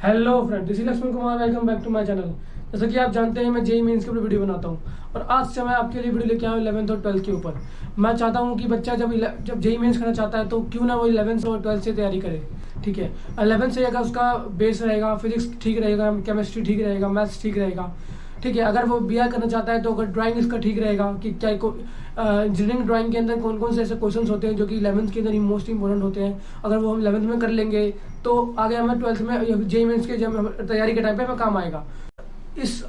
Hello friend, this is Lakshman Kumar. Welcome back to my channel. जैसा कि आप जानते हैं, मैं जेईई मेंस के ऊपर वीडियो बनाता हूं और आज से मैं आपके लिए वीडियो लेके आया हूं 11th और 12th के ऊपर। मैं चाहता हूं कि बच्चा जब जेईई मेंस करना चाहता है तो क्यों ना वो 11th और 12th से तैयारी करे। ठीक है, 11th से अगर उसका बेस रहेगा, फिजिक्स ठीक रहेगा, केमिस्ट्री ठीक रहेगा, मैथ्स ठीक रहेगा। ठीक है, अगर वो बीए करना चाहता है तो अगर ड्राइंग इसका ठीक रहेगा कि क्या इंजीनियरिंग ड्राइंग के अंदर कौन कौन से ऐसे क्वेश्चंस होते हैं जो कि 11th के अंदर मोस्ट इंपॉर्टेंट होते हैं। अगर वो हम 11th में कर लेंगे तो आगे हमें 12th में जेईई मेंस के जब तैयारी के टाइम पे हमें काम आएगा।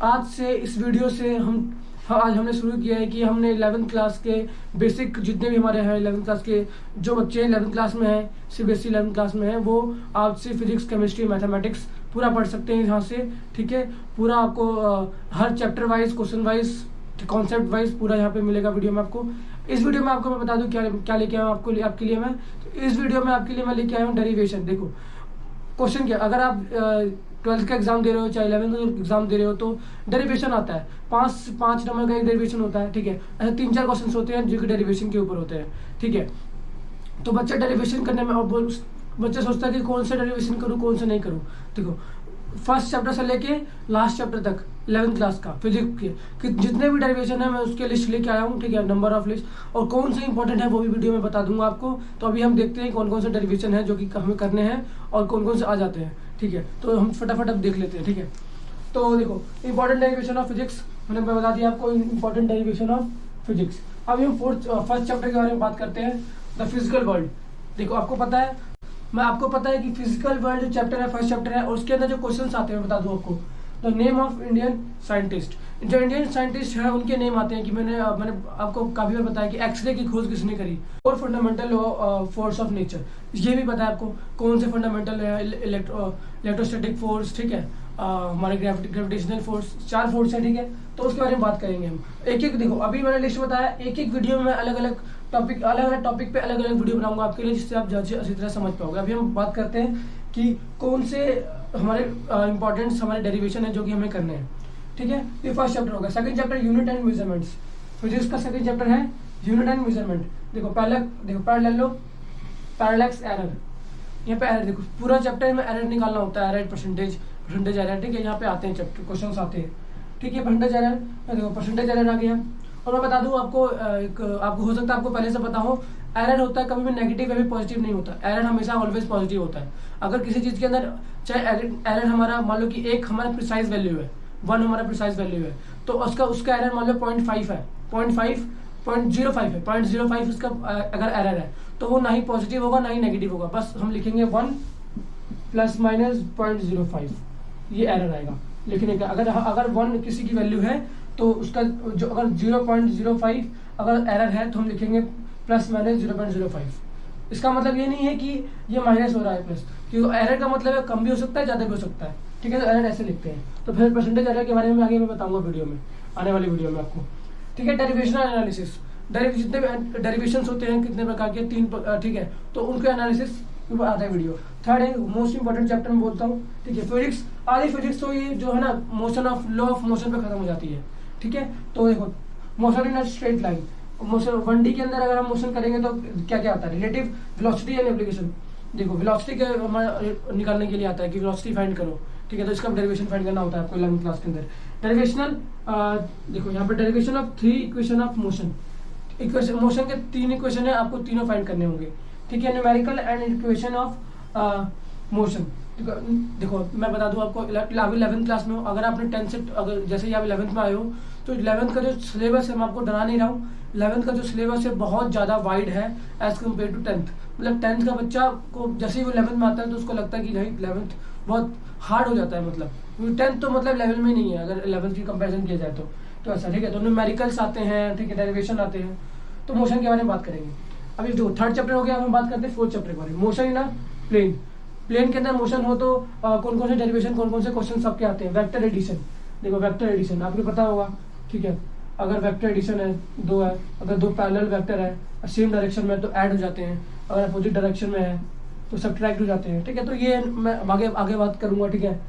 आज से इस वीडियो से आज हमने शुरू किया है कि हमने 11th क्लास के बेसिक जितने भी हमारे हैं 11th क्लास के जो बच्चे 11th क्लास में हैं, सीबीएसई 11th क्लास में हैं, वो आज से फिजिक्स, केमिस्ट्री, मैथमेटिक्स पूरा पढ़ सकते हैं यहाँ से। ठीक है, पूरा आपको हर chapter wise, question wise, concept wise पूरा यहाँ पे मिलेगा वीडियो में आपको। इस वीडियो में आपको मैं बता दूं क्या लेके आया हूँ आपके लिए मैं। तो इस वीडियो में आपके लिए मैं लेके आया हूँ डेरिवेशन। देखो क्वेश्चन क्या, अगर आप 12th का एग्जाम दे रहे हो चाहे 11th का एग्जाम दे रहे हो तो डेरिवेशन आता है। पांच नंबर का एक डेरिवेशन होता है। ठीक है, ऐसे 3-4 क्वेश्चन होते हैं जो कि डेरिवेशन के ऊपर होते हैं। ठीक है, तो बच्चा डेरिवेशन करने में और बच्चा सोचता है कि कौन सा डेरिवेशन करूँ कौन सा नहीं करूँ। देखो फर्स्ट चैप्टर से लेके लास्ट चैप्टर तक 11th क्लास का फिजिक्स के कि जितने भी डेरिवेशन है मैं उसके लिस्ट लेके आया हूँ। ठीक है, नंबर ऑफ लिस्ट, और कौन से इंपॉर्टेंट है वो भी वीडियो में बता दूंगा आपको। तो अभी हम देखते हैं कौन कौन से डेरिवेशन है जो कि हमें करने हैं और कौन कौन से आ जाते हैं। ठीक है, तो हम फटाफट अब देख लेते हैं। ठीक है, तो देखो इंपॉर्टेंट डेरिवेशन ऑफ फिजिक्स मैंने बता दिया आपको, इंपॉर्टेंट डेरिवेशन ऑफ फिजिक्स। अभी हम फर्स्ट चैप्टर के बारे में बात करते हैं, द फिजिकल वर्ल्ड। देखो आपको पता है कि फिजिकल वर्ल्ड जो चैप्टर है, फर्स्ट चैप्टर है, और उसके अंदर जो क्वेश्चंस आते हैं बता दूं आपको। The name of Indian scientist, जो इंडियन साइंटिस्ट है उनके नेम आते हैं कि मैंने आपको काफी बार बताया कि एक्सरे की खोज किसने करी, और फंडामेंटल फोर्स ऑफ नेचर, ये भी पता है आपको कौन से फंडामेंटल है, इलेक्ट्रोस्टैटिक फोर्स। ठीक है, हमारे ग्रेविटेशनल फोर्स, 4 फोर्स है। ठीक है, तो उसके बारे में बात करेंगे हम एक एक। देखो अभी मैंने लिस्ट बताया, एक एक वीडियो में अलग अलग टॉपिक पे अलग अलग वीडियो बनाऊंगा आपके लिए, जिससे आप अच्छी तरह समझ पाओगे। अभी हम बात करते हैं कि कौन से हमारे इंपॉर्टेंट हमारे डेरिवेशन है जो कि हमें करने हैं। ठीक है, ये फर्स्ट चैप्टर होगा। Second chapter unit and measurements, physics का सेकंड चैप्टर है यूनिट एंड मेजरमेंट। देखो पैरेलैक्स एरर, यहाँ पे एरर देखो पूरा चैप्टर में एरर निकालना होता है, एरर परसेंटेज एरर। ठीक है, यहाँ पे आते हैं चैप्टर क्वेश्चन आते हैं। ठीक है, परसेंटेज एरर, देखो परसेंटेज एरर आ गया। और मैं बता दूं आपको आपको हो सकता है आपको पहले से पता हो, एरर होता है कभी भी नेगेटिव कभी पॉजिटिव नहीं होता। एरर हमेशा ऑलवेज पॉजिटिव होता है। अगर किसी चीज के अंदर चाहे एरर हमारा मान लो कि एक हमारा प्रिसाइज वैल्यू है, 1 हमारा प्रिसाइज वैल्यू है, तो उसका एरर मान लो 0.5 है, 0.05 है, 0.05 उसका अगर एरर है तो वो ना ही पॉजिटिव होगा ना ही नेगेटिव होगा। बस हम लिखेंगे 1 ± 0.05, ये एरर आएगा लिखने का। अगर 1 किसी की वैल्यू है तो उसका जो अगर 0.05 अगर एरर है तो हम लिखेंगे ± 0.05। इसका मतलब ये नहीं है कि ये माइनस हो रहा है प्लस, क्योंकि एरर का मतलब है कम भी हो सकता है ज्यादा भी हो सकता है। ठीक है, तो एरर ऐसे लिखते हैं। तो फिर परसेंटेज एरर के बारे में आगे मैं बताऊंगा वीडियो में, आने वाली वीडियो में आपको। ठीक है, डेरिवेशनल एनालिसिस, जितने भी डेरिवेशंस होते हैं कितने प्रकार के, 3। ठीक है, तो उनके एनालिसिस आता है वीडियो। थर्ड है मोस्ट इंपॉर्टेंट चैप्टर में बोलता हूँ। ठीक है, फिजिक्स, आधी फिजिक्स तो ये जो है ना motion of law of motion पे खत्म हो जाती है। ठीक है, तो देखो motion in a straight line, motion 1D के अंदर अगर हम मोशन करेंगे तो क्या क्या आता है, रिलेटिव वेलोसिटी एंड एप्लीकेशन। देखो वेलोसिटी के निकालने के लिए आता है कि वेलोसिटी फाइंड करो। ठीक है, तो इसका डेरिवेशन फाइंड करना होता है आपको 11th क्लास के अंदर। डेरिवेशनल देखो यहाँ पे derivation of 3 equation of motion, motion के 3 इक्वेशन है, आपको तीनों फाइंड करने होंगे। ठीक है, numerical and equation of motion. देखो मैं बता दूं आपको, अभी 11th क्लास में हो, अगर आपने 10 से अगर जैसे ही आप 11th में आए हो तो 11th का जो सिलेबस है, मैं आपको डरा नहीं रहा हूँ, 11th का जो सिलेबस है बहुत ज़्यादा वाइड है एज कम्पेयर टू 10th। मतलब 10th का बच्चा को जैसे ही वो 11th में आता है तो उसको लगता है कि नहीं 11th बहुत हार्ड हो जाता है, मतलब 10th तो मतलब लेवल में ही नहीं है अगर 11th की कंपेरिजन किया जाए तो ऐसा। ठीक है, तो न्यूमेरिकल्स आते हैं, ठीक है, डेरिवेशन आते हैं, तो मोशन के बारे में बात करेंगे। अभी जो थर्ड चैप्टर हो गया, हम बात करते हैं फोर्थ चैप्टर के बारे में, मोशन इन अ प्लेन के अंदर मोशन हो तो कौन कौन से डेरिवेशन, कौन कौन से क्वेश्चन सबके आते हैं। वेक्टर एडिशन, देखो वेक्टर एडिशन आपको पता होगा। ठीक है, अगर वेक्टर एडिशन है 2 है, अगर 2 पैरेलल वेक्टर है सेम डायरेक्शन में तो ऐड हो जाते हैं, अगर अपोजिट डायरेक्शन में है तो सब्ट्रैक्ट हो जाते हैं। ठीक है, तो ये मैं आगे बात करूंगा। ठीक है,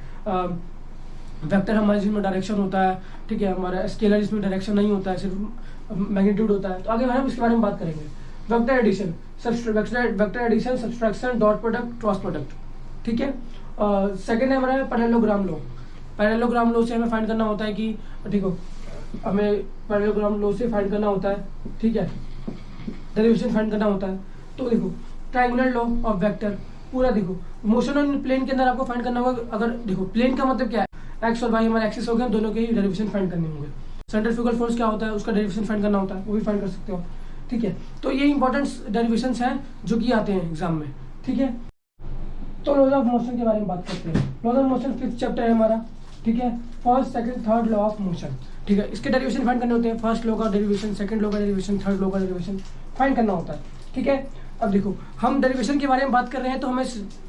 वेक्टर हमारे जिसमें डायरेक्शन होता है, ठीक है, हमारा स्केलर जिसमें डायरेक्शन नहीं होता है, सिर्फ मैग्नीट्यूड होता है। तो आगे हम इसके बारे में बात करेंगे। Vector addition, subtraction, dot product, cross product. ठीक है, सेकेंड है हमारा पैरेललोग्राम लॉ। पैरेललोग्राम लॉ से हमें फाइंड करना होता है कि ठीक हो, हमें पैरेललोग्राम लॉ से फाइंड करना होता है, ठीक है, डेरिवेशन फाइंड करना होता है। तो देखो ट्रायंगुलर लॉ ऑफ वेक्टर पूरा देखो, मोशन ऑन प्लेन के अंदर आपको फाइंड करना होगा। अगर देखो प्लेन का मतलब क्या है, एक्स और वाई हमारे एक्सिस हो गए, दोनों के ही डेरिवेशन फाइंड करने होंगे। सेंट्रीफ्यूगल फोर्स क्या होता है, उसका डेरिवेशन फाइंड करना होता है, वो भी फाइंड कर सकते हो, ठीक है। तो ये इंपॉर्टेंट डेरिवेशंस हैं जो कि आते हैं एग्जाम में, ठीक है। तो लॉज ऑफ मोशन के बारे में बात करते हैं। Laws of motion 5th chapter है हमारा, ठीक है। First second third law of motion, ठीक है। इसके डेरिवेशन फाइंड करने होते हैं। फर्स्ट लॉ का डेरिवेशन, सेकंड लॉ का डेरिवेशन, थर्ड लॉ का डेरिवेशन फाइंड करना होता है, ठीक है। अब देखो हम डेरिवेशन के बारे में बात कर रहे हैं, तो हमें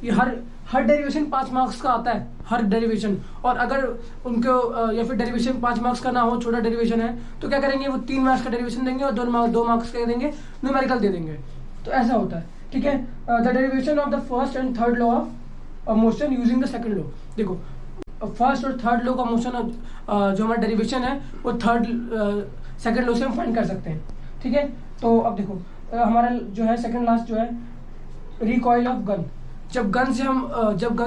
ये हर डेरिवेशन 5 मार्क्स का आता है, हर डेरिवेशन। और अगर उनको या फिर डेरिवेशन 5 मार्क्स का ना हो, छोटा डेरिवेशन है, तो क्या करेंगे, वो 3 मार्क्स का डेरिवेशन देंगे और 2 मार्क्स का देंगे, न्यूमेरिकल दे देंगे। तो ऐसा होता है, ठीक है। The derivation of the first and third law of motion using the second law. देखो फर्स्ट और थर्ड लॉ का मोशन जो हमारा डेरिवेशन है वो थर्ड सेकंड लॉ से हम फाइंड कर सकते हैं, ठीक है। तो अब देखो हमारा जो है सेकंड लास्ट जो है रिकॉइल ऑफ गन। जब गन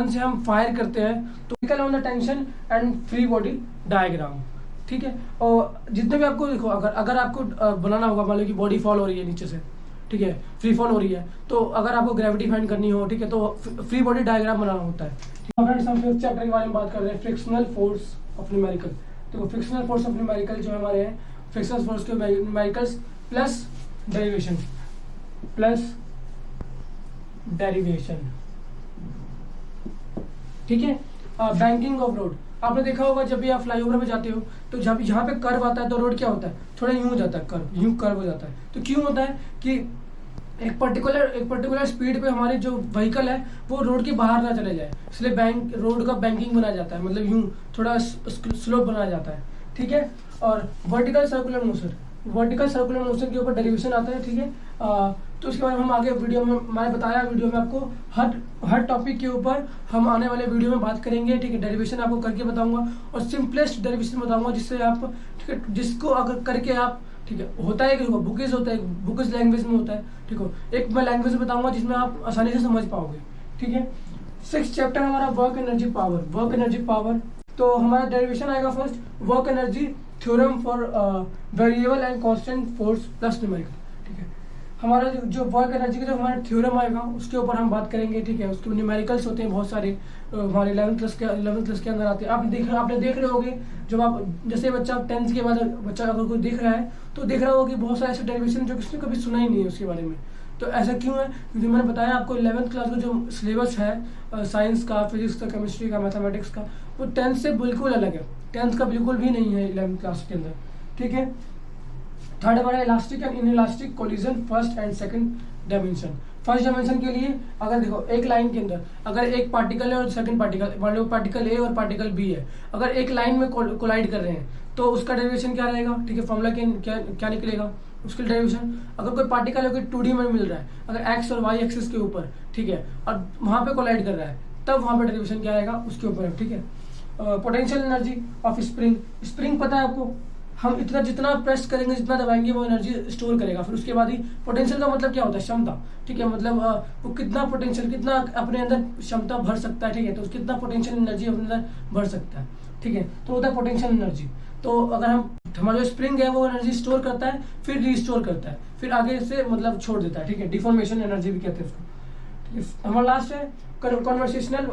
से हम फायर करते हैं तो on the tension and free body diagram, ठीक है। और जितने भी आपको देखो अगर आपको बनाना होगा, मान लो कि बॉडी फॉल हो रही है नीचे से, ठीक है, फ्री फॉल हो रही है, तो अगर आपको ग्रेविटी फाइंड करनी हो, ठीक है, तो फ्री बॉडी डायग्राम बनाना होता है। फ्रेंड्स हम 5th चैप्टर के बारे में बात कर रहे हैं, फ्रिक्शनल फोर्स ऑफ न्यूमेरिकल। देखो फ्रिक्शनल फोर्स ऑफ न्यूमेरिकल जो हमारे हैं, फ्रिक्शनल फोर्स के न्यूमेरिकल्स प्लस डेरिवेशन, ठीक है। बैंकिंग ऑफ रोड, आपने देखा होगा जब भी आप फ्लाईओवर में जाते हो तो जब जहाँ पे कर्व आता है तो रोड क्या होता है, थोड़ा यूं हो जाता है, कर्व हो जाता है। तो क्यों होता है कि एक पर्टिकुलर स्पीड पे हमारे जो व्हीकल है वो रोड के बाहर ना चले जाए, इसलिए रोड का बैंकिंग बनाया जाता है, मतलब यूं थोड़ा स्लोप बनाया जाता है, ठीक है। और वर्टिकल सर्कुलर मोशन के ऊपर डेरिवेशन आता है, ठीक है। तो उसके बाद हम आगे वीडियो में, मैंने बताया वीडियो में आपको हर टॉपिक के ऊपर हम आने वाले वीडियो में बात करेंगे, ठीक है। डेरिवेशन आपको करके बताऊंगा और सिंपलेस्ट डेरिवेशन बताऊंगा, जिससे आप, ठीक है, जिसको अगर करके आप, ठीक है, होता है कि बुकिश होता है, बुकिश लैंग्वेज में होता है, ठीक हो। एक मैं लैंग्वेज में बताऊंगा जिसमें आप आसानी से समझ पाओगे, ठीक है। 6th चैप्टर हमारा वर्क एनर्जी पावर। तो हमारा डेरिवेशन आएगा first work energy theorem for variable and constant force plus numerical, ठीक है। हमारा जो वर्क एनर्जी का जो हमारा थ्योरम आएगा उसके ऊपर हम बात करेंगे, ठीक है। उसके न्यूमेरिकल्स होते हैं बहुत सारे, हमारे 11th क्लास के अंदर आते हैं। आपने देख रहे होगे, जब आप जैसे बच्चा 10th के बाद बच्चा अगर कोई देख रहा है तो देख रहा होगा कि बहुत सारे ऐसे डेरिवेशन जो किसने कभी सुना ही नहीं है उसके बारे में। तो ऐसा क्यों है, क्योंकि मैंने बताया आपको 11th क्लास का जो सिलेबस है साइंस का, फिजिक्स का, केमिस्ट्री का, मैथमेटिक्स का, वो 10th से बिल्कुल अलग है। 10th का बिल्कुल भी नहीं है 11th क्लास के अंदर, ठीक है। थर्ड हमारा elastic and inelastic collision first and second dimension. First dimension के लिए अगर देखो एक लाइन के अंदर अगर एक पार्टिकल है और सेकंड पार्टिकल, मान लो पार्टिकल ए और पार्टिकल बी है, अगर एक लाइन में कोलाइड कर रहे हैं तो उसका डेरिवेशन क्या रहेगा, ठीक है। फॉर्मूला क्या निकलेगा उसके डेरिवेशन। अगर कोई पार्टिकल है कोई 2D में मिल रहा है, अगर एक्स और वाई एक्सिस के ऊपर, ठीक है, और वहां पे कोलाइड कर रहा है, तब वहां पे डेरिवेशन क्या आएगा उसके ऊपर, ठीक है। पोटेंशियल एनर्जी ऑफ स्प्रिंग पता है आपको, हम जितना प्रेस करेंगे, जितना दबाएंगे, वो एनर्जी स्टोर करेगा। फिर उसके बाद ही पोटेंशियल का मतलब क्या होता है, क्षमता, ठीक है। मतलब वो कितना पोटेंशियल, कितना अपने अंदर क्षमता भर सकता है, ठीक है। तो कितना पोटेंशियल एनर्जी अपने अंदर भर सकता है, ठीक है। तो होता है पोटेंशियल एनर्जी। तो अगर हमारा जो स्प्रिंग है वो एनर्जी स्टोर करता है, फिर रिस्टोर करता है, फिर आगे से मतलब छोड़ देता है, ठीक है। डिफॉर्मेशन एनर्जी भी कहते हैं उसको, ठीक है। हमारा लास्ट है conversational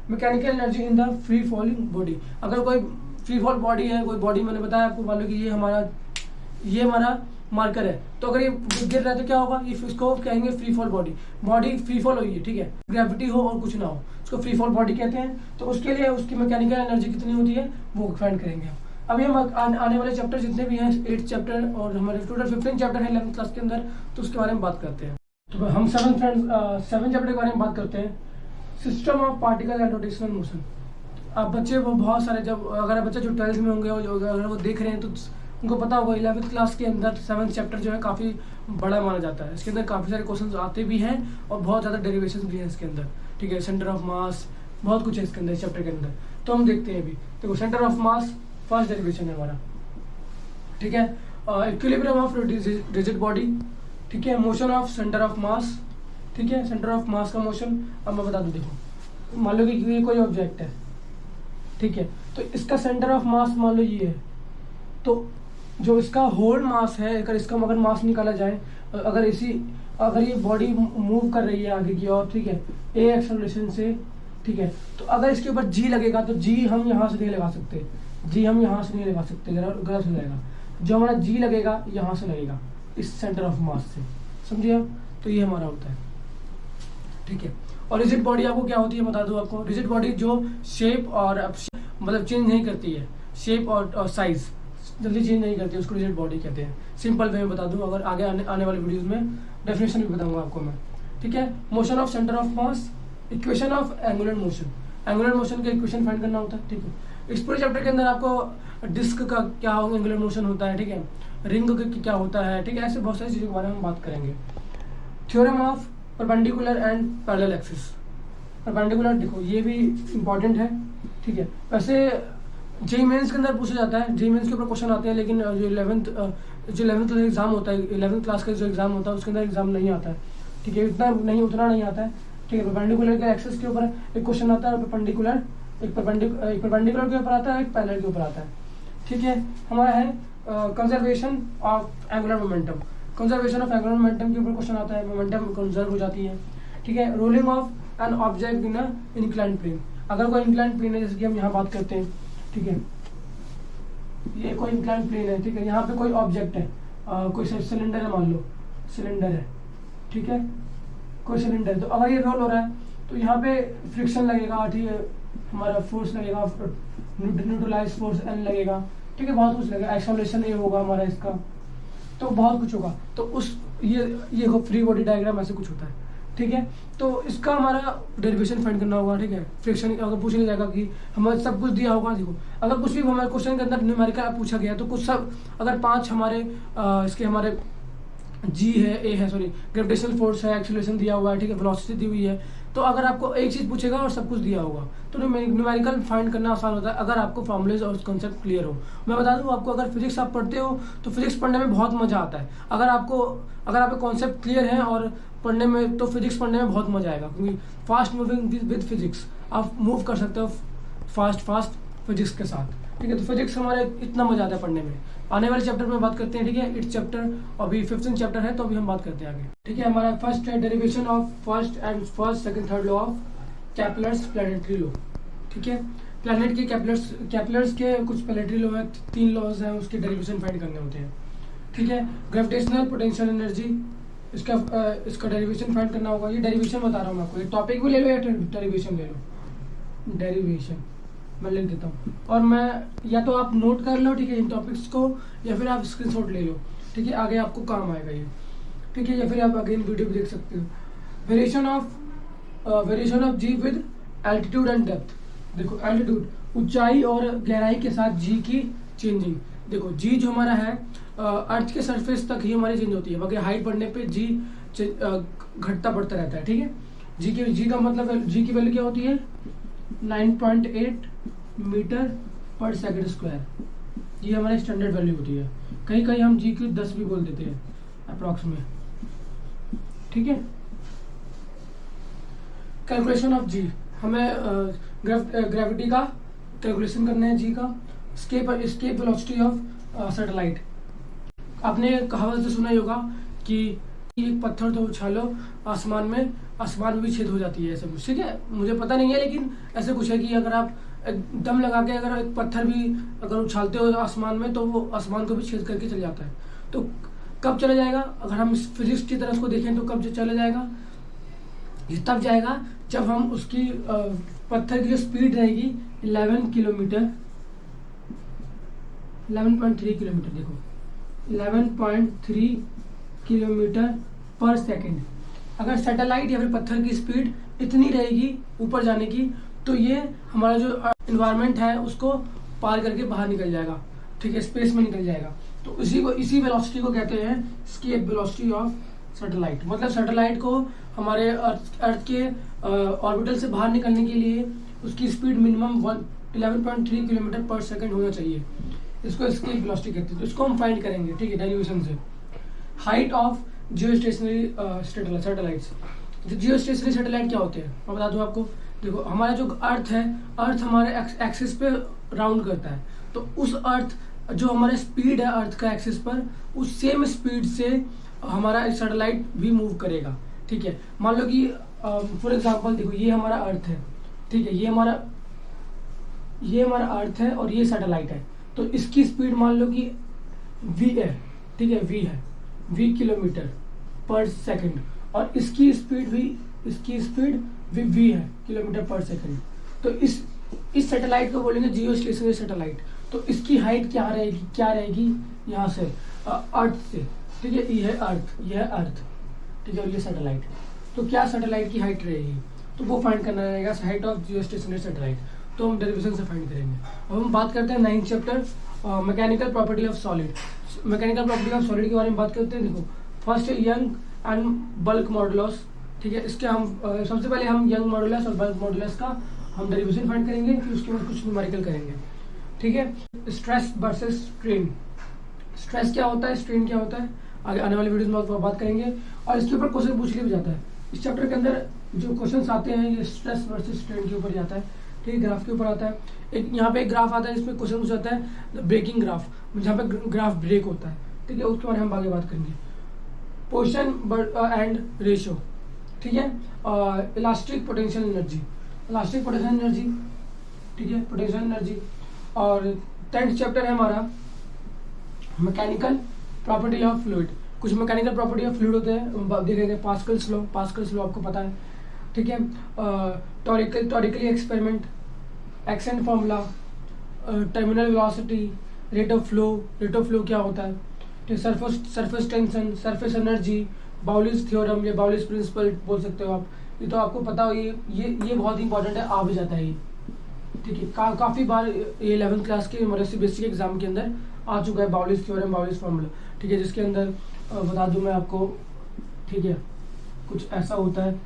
mechanical energy in the free falling body. अगर कोई फ्री फॉल बॉडी है, कोई बॉडी मैंने बताया आपको, मान लो कि ये हमारा मार्कर है, तो अगर ये गिर रहा है तो क्या होगा, ये इसको कहेंगे free fall body free fall हुई है, ठीक है। ग्रेविटी हो और कुछ ना हो, उसको फ्री फॉल बॉडी कहते हैं। तो उसके लिए उसकी मैकेनिकल एनर्जी कितनी होती है वो फाइंड करेंगे हम। अभी हम आने वाले चैप्टर जितने भी हैं 8th चैप्टर और हमारे टोटल 15 चैप्टर है 11th क्लास के अंदर, तो उसके बारे में बात करते हैं। तो हम 7 चैप्टर के बारे में बात करते हैं, system of particle and rotational motion. अब बच्चे वो बहुत सारे, जब अगर बच्चे जो 12th में होंगे अगर वो देख रहे हैं तो उनको पता होगा 11th क्लास के अंदर 7th चैप्टर जो है काफ़ी बड़ा माना जाता है। इसके अंदर काफ़ी सारे क्वेश्चन आते भी हैं और बहुत ज़्यादा डेरिवेशन भी है इसके अंदर, ठीक है। सेंटर ऑफ मास, बहुत कुछ है इसके अंदर चैप्टर के अंदर। तो हम देखते हैं अभी, देखो centre of mass first derivation है हमारा, ठीक है। इक्विलिब्रियम ऑफ रिजिड बॉडी, ठीक है। Motion of centre of mass, ठीक है। सेंटर ऑफ मास का मोशन अब मैं बता दूं, देखो मान लो कि ये कोई ऑब्जेक्ट है, ठीक है, तो इसका सेंटर ऑफ मास मान लो ये है, तो जो इसका होल मास है, अगर इसका मगर मास निकाला जाए, अगर ये बॉडी मूव कर रही है आगे की ओर, ठीक है, ए एक्सेलरेशन से, ठीक है, तो अगर इसके ऊपर जी लगेगा तो जी हम यहाँ से नहीं लगा सकते, जी हम यहाँ से नहीं लगा सकते, गलत हो जाएगा। जो हमारा जी लगेगा यहाँ से लगेगा, इस सेंटर ऑफ मास से, समझिए आप। तो ये हमारा होता है, ठीक है। और रिजिड बॉडी आपको क्या होती है बता दूं आपको, रिजिड बॉडी जो शेप और मतलब चेंज नहीं करती है, शेप और साइज जल्दी चेंज नहीं करती है, उसको रिजिड बॉडी कहते हैं। सिंपल वे में बता दूं, अगर आगे आने वाले वीडियोस में डेफिनेशन भी बताऊंगा आपको मैं, ठीक है। Motion of centre of mass, equation of angular motion, angular motion का इक्वेशन फाइंड करना होता है, ठीक है। इस पूरे चैप्टर के अंदर आपको डिस्क का क्या एंगुलर मोशन होता है, ठीक है, रिंग का क्या होता है, ठीक है, ऐसे बहुत सारी चीज़ों के बारे में हम बात करेंगे। Theorem of perpendicular and parallel axis, perpendicular देखो ये भी इंपॉर्टेंट है, ठीक है। वैसे जेईई मेंस के अंदर पूछा जाता है, जेईई मेंस के ऊपर क्वेश्चन आते हैं, लेकिन जो 11th एग्जाम होता है, 11th क्लास का जो एग्जाम होता है उसके अंदर एग्जाम नहीं आता है, ठीक है, उतना नहीं आता है, ठीक है। परपेंडिकुलर के एक्सिस के ऊपर एक क्वेश्चन आता है, परपेंडिकुलर एक परपेंडिकुलर के ऊपर आता है, एक पैरेलल के ऊपर आता है, ठीक है। हमारा है conservation of angular momentum, conservation of angular momentum के ऊपर क्वेश्चन आता है, मोमेंटम कंजर्व हो जाती है, ठीक है। Rolling of an object in inclined plane, अगर कोई इंक्लाइंड प्लेन है, जैसे कि हम यहाँ बात करते हैं, ठीक है, ये कोई इंक्लाइंड प्लेन है, ठीक है, यहाँ पे कोई ऑब्जेक्ट है, कोई सिलेंडर है, मान लो सिलेंडर है, ठीक है, कोई सिलेंडर, तो अगर ये रोल हो रहा है तो यहाँ पे फ्रिक्शन लगेगा, ठीक है, हमारा फोर्स लगेगा, न्यूट्रलाइज फोर्स एन लगेगा, ठीक है, बहुत कुछ लगेगा, एक्सेलरेशन ए होगा हमारा इसका, तो बहुत कुछ होगा। तो उस ये फ्री बॉडी डायग्राम ऐसे कुछ होता है, ठीक है। तो इसका हमारा डेरिवेशन फाइंड करना होगा, ठीक है। फ्रिक्शन अगर पूछ नहीं जाएगा कि हमें सब कुछ दिया होगा, देखो अगर कुछ भी हमारे क्वेश्चन के अंदर न्यूमेरिकल पूछा गया तो कुछ सब, अगर 5 हमारे इसके हमारे जी है, ए है, सॉरी ग्रेविटेशनल फोर्स है, एक्सेलरेशन दिया हुआ है, ठीक है, वेलोसिटी दी हुई है, तो अगर आपको एक चीज़ पूछेगा और सब कुछ दिया होगा तो न्यूमेरिकल फाइंड करना आसान होता है, अगर आपको फॉर्मूलेज और कॉन्सेप्ट क्लियर हो। मैं बता दूं आपको, अगर फिजिक्स आप पढ़ते हो तो फिजिक्स पढ़ने में बहुत मज़ा आता है, अगर आपके कॉन्सेप्ट क्लियर है और पढ़ने में, तो फिजिक्स पढ़ने में बहुत मज़ा आएगा, क्योंकि फास्ट मूविंग विद फिजिक्स, आप मूव कर सकते हो फास्ट फिजिक्स के साथ, ठीक है। तो फिजिक्स हमारे इतना मजा आता है पढ़ने में। आने वाले चैप्टर में बात करते हैं, ठीक है, इट्स चैप्टर अभी 15th चैप्टर है, तो अभी हम बात करते हैं आगे, ठीक है। हमारा फर्स्ट है derivation of first second third law of Kepler's planetary law, ठीक है। प्लैनेट के कैपलर्स के कुछ प्लैनेटरी लॉ है, 3 लॉज हैं, उसके डेरिवेशन फाइंड करने होते हैं, ठीक है। ग्रेविटेशनल पोटेंशियल एनर्जी, इसका डेरिवेशन फाइंड करना होगा। ये डेरिवेशन बता रहा हूँ मैं आपको, ये टॉपिक भी ले लो या डेरिवेशन ले लो, डेरिवेशन मैं लिख देता हूँ, और मैं या तो आप नोट कर लो, ठीक है, इन टॉपिक्स को, या फिर आप स्क्रीनशॉट ले लो, ठीक है, आगे आपको काम आएगा ये, ठीक है, या फिर आप अगेन वीडियो भी देख सकते हो। Variation of g with altitude and depth, देखो एल्टीट्यूड ऊंचाई और गहराई के साथ जी की चेंजिंग, देखो जी जो हमारा है अर्थ के सरफेस तक ही हमारी चेंज होती है, बाकी हाइट बढ़ने पे जी घटता बढ़ता रहता है, ठीक है। जी का मतलब, जी की वैल्यू क्या होती है, 9.8 मीटर पर सेकंड स्क्वायर, ये हमारी स्टैंडर्ड वैल्यू होती है, कहीं हम जी की 10 भी बोल देते हैं अप्रॉक्सीमेट, ठीक है। कैलकुलेशन ऑफ जी, हमें ग्रेविटी का कैलकुलेशन करना है, जी का स्केप वेलोसिटी ऑफ सैटेलाइट। आपने कहावत से सुना ही होगा कि एक पत्थर तो उछालो आसमान में भी छेद हो जाती है, ऐसा कुछ, ठीक है, मुझे पता नहीं है, लेकिन ऐसे कुछ है कि अगर आप दम लगा के अगर एक पत्थर भी अगर उछालते हो आसमान में, तो वो आसमान को भी छेद करके चले जाता है। तो कब चला जाएगा, अगर हम इस फिजिक्स की तरफ को देखें तो कब चला जाएगा, ये तब जाएगा जब हम उसकी पत्थर की जो स्पीड रहेगी 11.3 किलोमीटर, देखो 11.3 किलोमीटर पर सेकेंड, अगर सैटेलाइट या फिर पत्थर की स्पीड इतनी रहेगी ऊपर जाने की, तो ये हमारा जो इन्वायरमेंट है उसको पार करके बाहर निकल जाएगा, ठीक है, स्पेस में निकल जाएगा। तो इसी वेलोसिटी को कहते हैं एस्केप वेलोसिटी ऑफ सैटेलाइट, मतलब सैटेलाइट को हमारे अर्थ के ऑर्बिटल से बाहर निकलने के लिए उसकी स्पीड मिनिमम 11.3 किलोमीटर पर सेकेंड होना चाहिए, इसको एस्केप वेलोसिटी कहते हैं। तो इसको हम फाइंड करेंगे, ठीक है, डेरिवेशन से। Height of Jio stationery satellites, Jio stationery satellite क्या होते हैं मैं बता दूं आपको, देखो हमारा जो अर्थ है, अर्थ हमारे एक्सिस पे राउंड करता है, तो उस अर्थ जो हमारा स्पीड है अर्थ का एक्सिस पर, उस सेम स्पीड से हमारा सैटेलाइट भी मूव करेगा। ठीक है, मान लो कि फॉर एग्जांपल देखो ये हमारा अर्थ है, ठीक है, ये हमारा अर्थ है और ये सैटेलाइट है, तो इसकी स्पीड मान लो कि v है, ठीक है, v किलोमीटर पर सेकंड, और इसकी स्पीड v है किलोमीटर पर सेकंड। तो इस सैटेलाइट को बोलेंगे जियो स्टेशनरी सैटेलाइट। तो इसकी हाइट क्या रहेगी यहाँ से अर्थ से, ठीक है, ये है अर्थ, ठीक है, और ये सैटेलाइट। तो क्या सैटेलाइट की हाइट रहेगी, तो वो फाइंड करना रहेगा, height of Jio stationery satellite. तो हम डेरिवेशन से फाइंड करेंगे। अब हम बात करते हैं 9th chapter mechanical property of solid. Mechanical property of solid के बारे में बात करते हैं। देखो first young and bulk modulus, ठीक है, इसके हम सबसे पहले हम यंग मॉडुलस और बल्क मॉडुलस का हम डेरिवेशन फाइंड करेंगे, फिर उसके बाद कुछ न्यूमेरिकल करेंगे। ठीक है, स्ट्रेस वर्सेस स्ट्रेन। स्ट्रेस क्या होता है, स्ट्रेन क्या होता है, आगे आने वाले वीडियोस में बात करेंगे। और इसके ऊपर क्वेश्चन पूछ लिया भी जाता है। इस चैप्टर के अंदर जो क्वेश्चन आते हैं ये स्ट्रेस वर्सेस स्ट्रेन के ऊपर जाता है। ठीक है, ग्राफ के ऊपर आता है। एक यहाँ पे एक ग्राफ आता है जिसमें क्वेश्चन पूछा जाता है ब्रेकिंग ग्राफ, जहाँ पे ग्राफ ब्रेक होता है। ठीक है, उसके बारे में हम आगे बात करेंगे। पोजीशन एंड रेशियो, ठीक है, इलास्टिक पोटेंशियल एनर्जी, ठीक है, पोटेंशियल एनर्जी। और 10th चैप्टर है हमारा मैकेनिकल प्रॉपर्टी ऑफ फ्लूइड। कुछ मैकेनिकल प्रॉपर्टी ऑफ फ्लूइड होते हैं, देखेंगे पास्कल्स लॉ आपको पता है। ठीक है, टॉरिकली एक्सपेरिमेंट, एक्सेंट formula, terminal velocity, rate of flow क्या होता है, ठीक, surface tension, surface energy, Bernoulli's theorem या बाउलिस प्रिंसिपल बोल सकते हो आप। ये तो आपको पता हो, ये बहुत इंपॉर्टेंट है, आ भी जाता है ये। ठीक है, काफ़ी बार ये 11th क्लास के हमारे बेसिक एग्जाम के अंदर आ चुका है बाउलिस थ्योरम, बाउलिस फॉर्मूला। ठीक है, जिसके अंदर बता दूं मैं आपको, ठीक है, कुछ ऐसा होता है,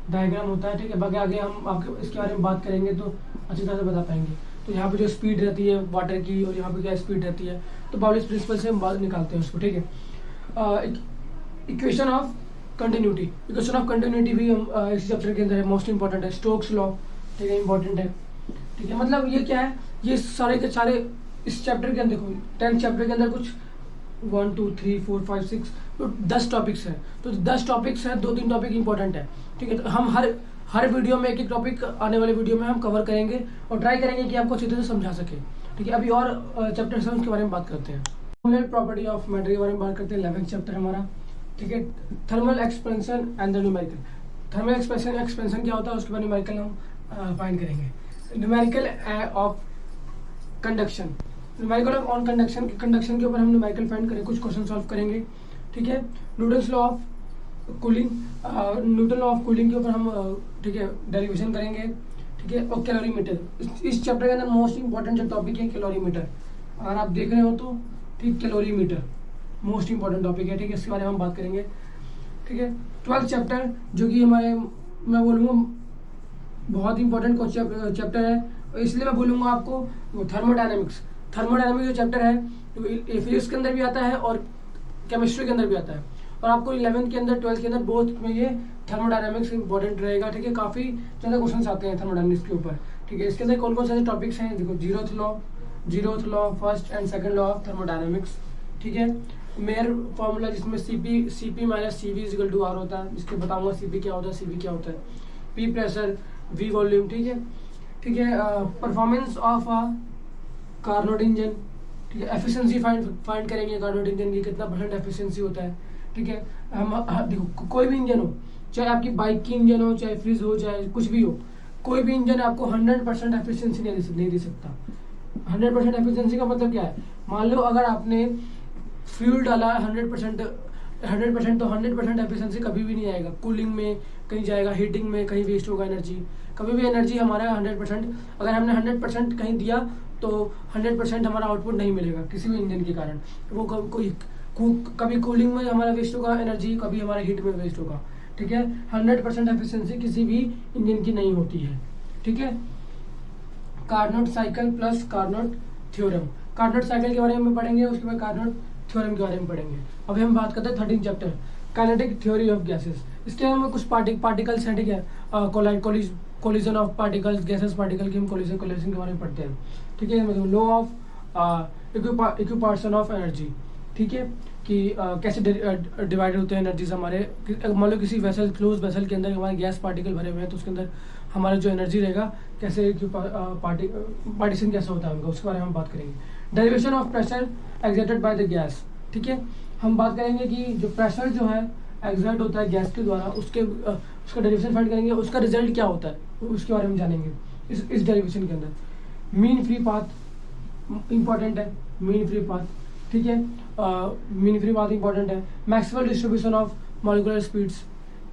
डायग्राम होता है। ठीक है, बाकी आगे हम आपके इसके बारे में बात करेंगे तो अच्छी तरह से बता पाएंगे। तो यहाँ पे जो स्पीड रहती है वाटर की और यहाँ पे क्या स्पीड रहती है, तो बाउलिस प्रिंसिपल से हम बात निकालते हैं उसको। ठीक है, इक्वेशन ऑफ कंटिन्यूटी भी हम इस चैप्टर के अंदर है, मोस्ट इंपॉर्टेंट है। स्टोक्स लॉ, ठीक है, इंपॉर्टेंट है। ठीक है, मतलब ये क्या है, ये सारे के सारे इस चैप्टर के अंदर, देखो 10th चैप्टर के अंदर कुछ 1 2 3 4 5 6 तो 10 टॉपिक्स हैं। तो 10 टॉपिक्स हैं, 2-3 टॉपिक इंपॉर्टेंट है। ठीक है, तो हम हर वीडियो में एक टॉपिक आने वाले वीडियो में हम कवर करेंगे और ट्राई करेंगे कि आपको अच्छी तरह से समझा सके। ठीक है, अभी और चैप्टर्स हैं उसके बारे में बात करते हैं। थर्मल प्रॉपर्टी ऑफ मैटर के बारे में बात करते हैं, 11th चैप्टर हमारा। ठीक है, thermal expansion and the numerical. Thermal expansion क्या होता है, उसके बाद न्यूमेरिकल हम फाइंड करेंगे। Numerical of conduction, numerical on conduction के ऊपर हम न्यूमेरिकल फाइंड करेंगे, कुछ क्वेश्चन सॉल्व करेंगे। ठीक है, Newton's law of cooling, Newton law of cooling के ऊपर हम ठीक है डेरिवेशन करेंगे। ठीक है, और कैलोरीमीटर, इस चैप्टर के अंदर मोस्ट इंपॉर्टेंट जो टॉपिक है कैलोरीमीटर। अगर आप देख रहे हो तो ठीक, कैलोरीमीटर मोस्ट इंपॉर्टेंट टॉपिक है। ठीक है, इसके बारे में हम बात करेंगे। ठीक है, 12th चैप्टर जो कि हमारे, मैं बोलूँगा बहुत इंपॉर्टेंट चैप्टर है, इसलिए मैं बोलूँगा आपको वो थर्मोडायनेमिक्स जो चैप्टर है फिजिक्स के अंदर भी आता है और केमिस्ट्री के अंदर भी आता है। और आपको 11th के अंदर 12th के अंदर बोथ में ये थर्मोडायनेमिक्स इंपॉर्टेंट रहेगा। ठीक है, काफ़ी ज़्यादा क्वेश्चन आते हैं थर्मोडायनेमिक्स के ऊपर। ठीक है, इसके अंदर कौन कौन से टॉपिक्स हैं, देखो zeroth law, first and second law of thermodynamics. ठीक है, मेयर फॉर्मूला जिसमें CP minus CV equal to R होता है, जिसके बताऊंगा CP क्या होता है, CV क्या होता है, P प्रेशर, V वॉल्यूम। ठीक है, performance of a Carnot engine. ठीक है, एफिशिएंसी फाइंड करेंगे कार्नोट इंजन की कितना % एफिशिएंसी होता है। ठीक है, हम देखो कोई भी इंजन हो, चाहे आपकी बाइक की इंजन हो, चाहे फ्रिज हो, चाहे कुछ भी हो, कोई भी इंजन आपको 100% एफिशिएंसी नहीं दे सकता। 100% एफिशिएंसी का मतलब क्या है, मान लो अगर आपने फ्यूल डाला 100% तो 100% एफिशिएंसी कभी भी नहीं आएगा। कूलिंग में कहीं जाएगा, हीटिंग में कहीं वेस्ट होगा एनर्जी। कभी भी एनर्जी हमारा 100%, अगर हमने 100% कहीं दिया तो 100% हमारा आउटपुट नहीं मिलेगा किसी भी इंजन के कारण। वो कभी कूलिंग में हमारा वेस्ट होगा एनर्जी, कभी हमारा हीट में वेस्ट होगा। ठीक है, 100% एफिशिएंसी किसी भी इंजन की नहीं होती है। ठीक है, Carnot cycle plus Carnot theorem. Carnot cycle के बारे में पढ़ेंगे, उसके बाद कार्नोट थ्योरम के बारे में पढ़ेंगे। अभी हम बात करते हैं 13th chapter kinetic theory of gases. इसके अंदर कुछ पार्टिकल्स हैं। ठीक है, collision of particles, gases particle की हम कोलिजन के बारे में पढ़ते हैं, ठीक है। मतलब लॉ ऑफ इक्विपार्शन ऑफ एनर्जी, ठीक है, कि कैसे डिवाइड होते हैं एनर्जीज हमारे। मान लो किसी वेसल, क्लोज वेसल के अंदर हमारे गैस पार्टिकल भरे हुए हैं, तो उसके अंदर हमारा जो एनर्जी रहेगा कैसे पार्टीशन कैसे होता है उनका, उसके बारे में हम बात करेंगे। Derivation of pressure exerted by the gas, ठीक है। हम बात करेंगे कि जो प्रेशर जो है एक्सर्ट होता है गैस के द्वारा, उसका डेरिवेशन फाइंड करेंगे, उसका रिजल्ट क्या होता है उसके बारे में जानेंगे इस डेरिवेशन के अंदर। मीन फ्री पाथ इंपॉर्टेंट है, मीन फ्री पाथ, ठीक है, मीन फ्री पाथ इंपॉर्टेंट है। Maxwell distribution of molecular speeds,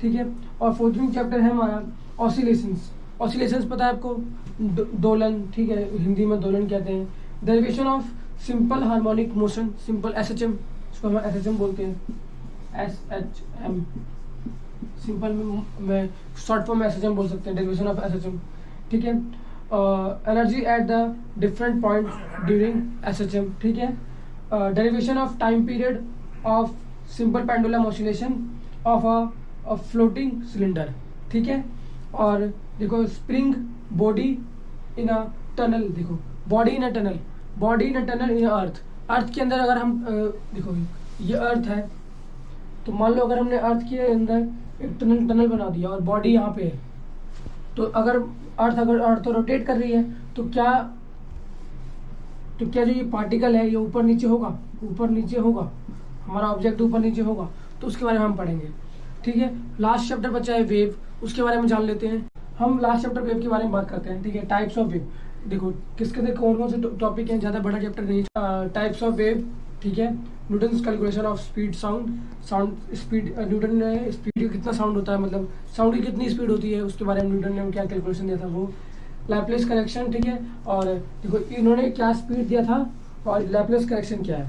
ठीक है। और 14th चैप्टर है हमारा ऑसिलेशंस। ऑसिलेशंस पता है आपको, दोलन, ठीक है, हिंदी में दोलन कहते हैं। Derivation of simple harmonic motion, simple SHM, इसको हम SHM बोलते हैं, SHM, सिंपल में शॉर्ट फॉर्म में SHM बोल सकते हैं, डेरिवेशन ऑफ SHM, ठीक है। Energy at the different point during SHM, ठीक है। Derivation of time period of simple pendulum oscillation of a floating cylinder, ठीक है। और देखो spring body in a tunnel, देखो body in a tunnel, body in a tunnel in earth. Earth के अंदर अगर हम देखो ये अर्थ है, तो मान लो अगर हमने अर्थ के अंदर एक टनल बना दिया और बॉडी यहाँ पे है, तो अगर अर्थ रोटेट कर रही है, तो क्या जो ये पार्टिकल है ये ऊपर नीचे होगा, हमारा ऑब्जेक्ट ऊपर नीचे होगा, तो उसके बारे में हम पढ़ेंगे, ठीक है। लास्ट चैप्टर बचा है वेव, उसके बारे में जान लेते हैं। हम लास्ट चैप्टर वेव के बारे में बात करते हैं, ठीक है। टाइप्स ऑफ वेव, देखो किसके अंदर कौन से टॉपिक हैं, ज़्यादा बड़ा चैप्टर नहीं है। टाइप्स ऑफ वेव, ठीक है। Newton's calculation of speed sound speed, Newton ने स्पीड कितना साउंड होता है, मतलब साउंड की कितनी स्पीड होती है, उसके बारे में न्यूटन ने क्या कैलकुलेशन दिया था वो। लैपलेस करेक्शन, ठीक है। और देखो इन्होंने क्या स्पीड दिया था और लैपलेस करेक्शन क्या है,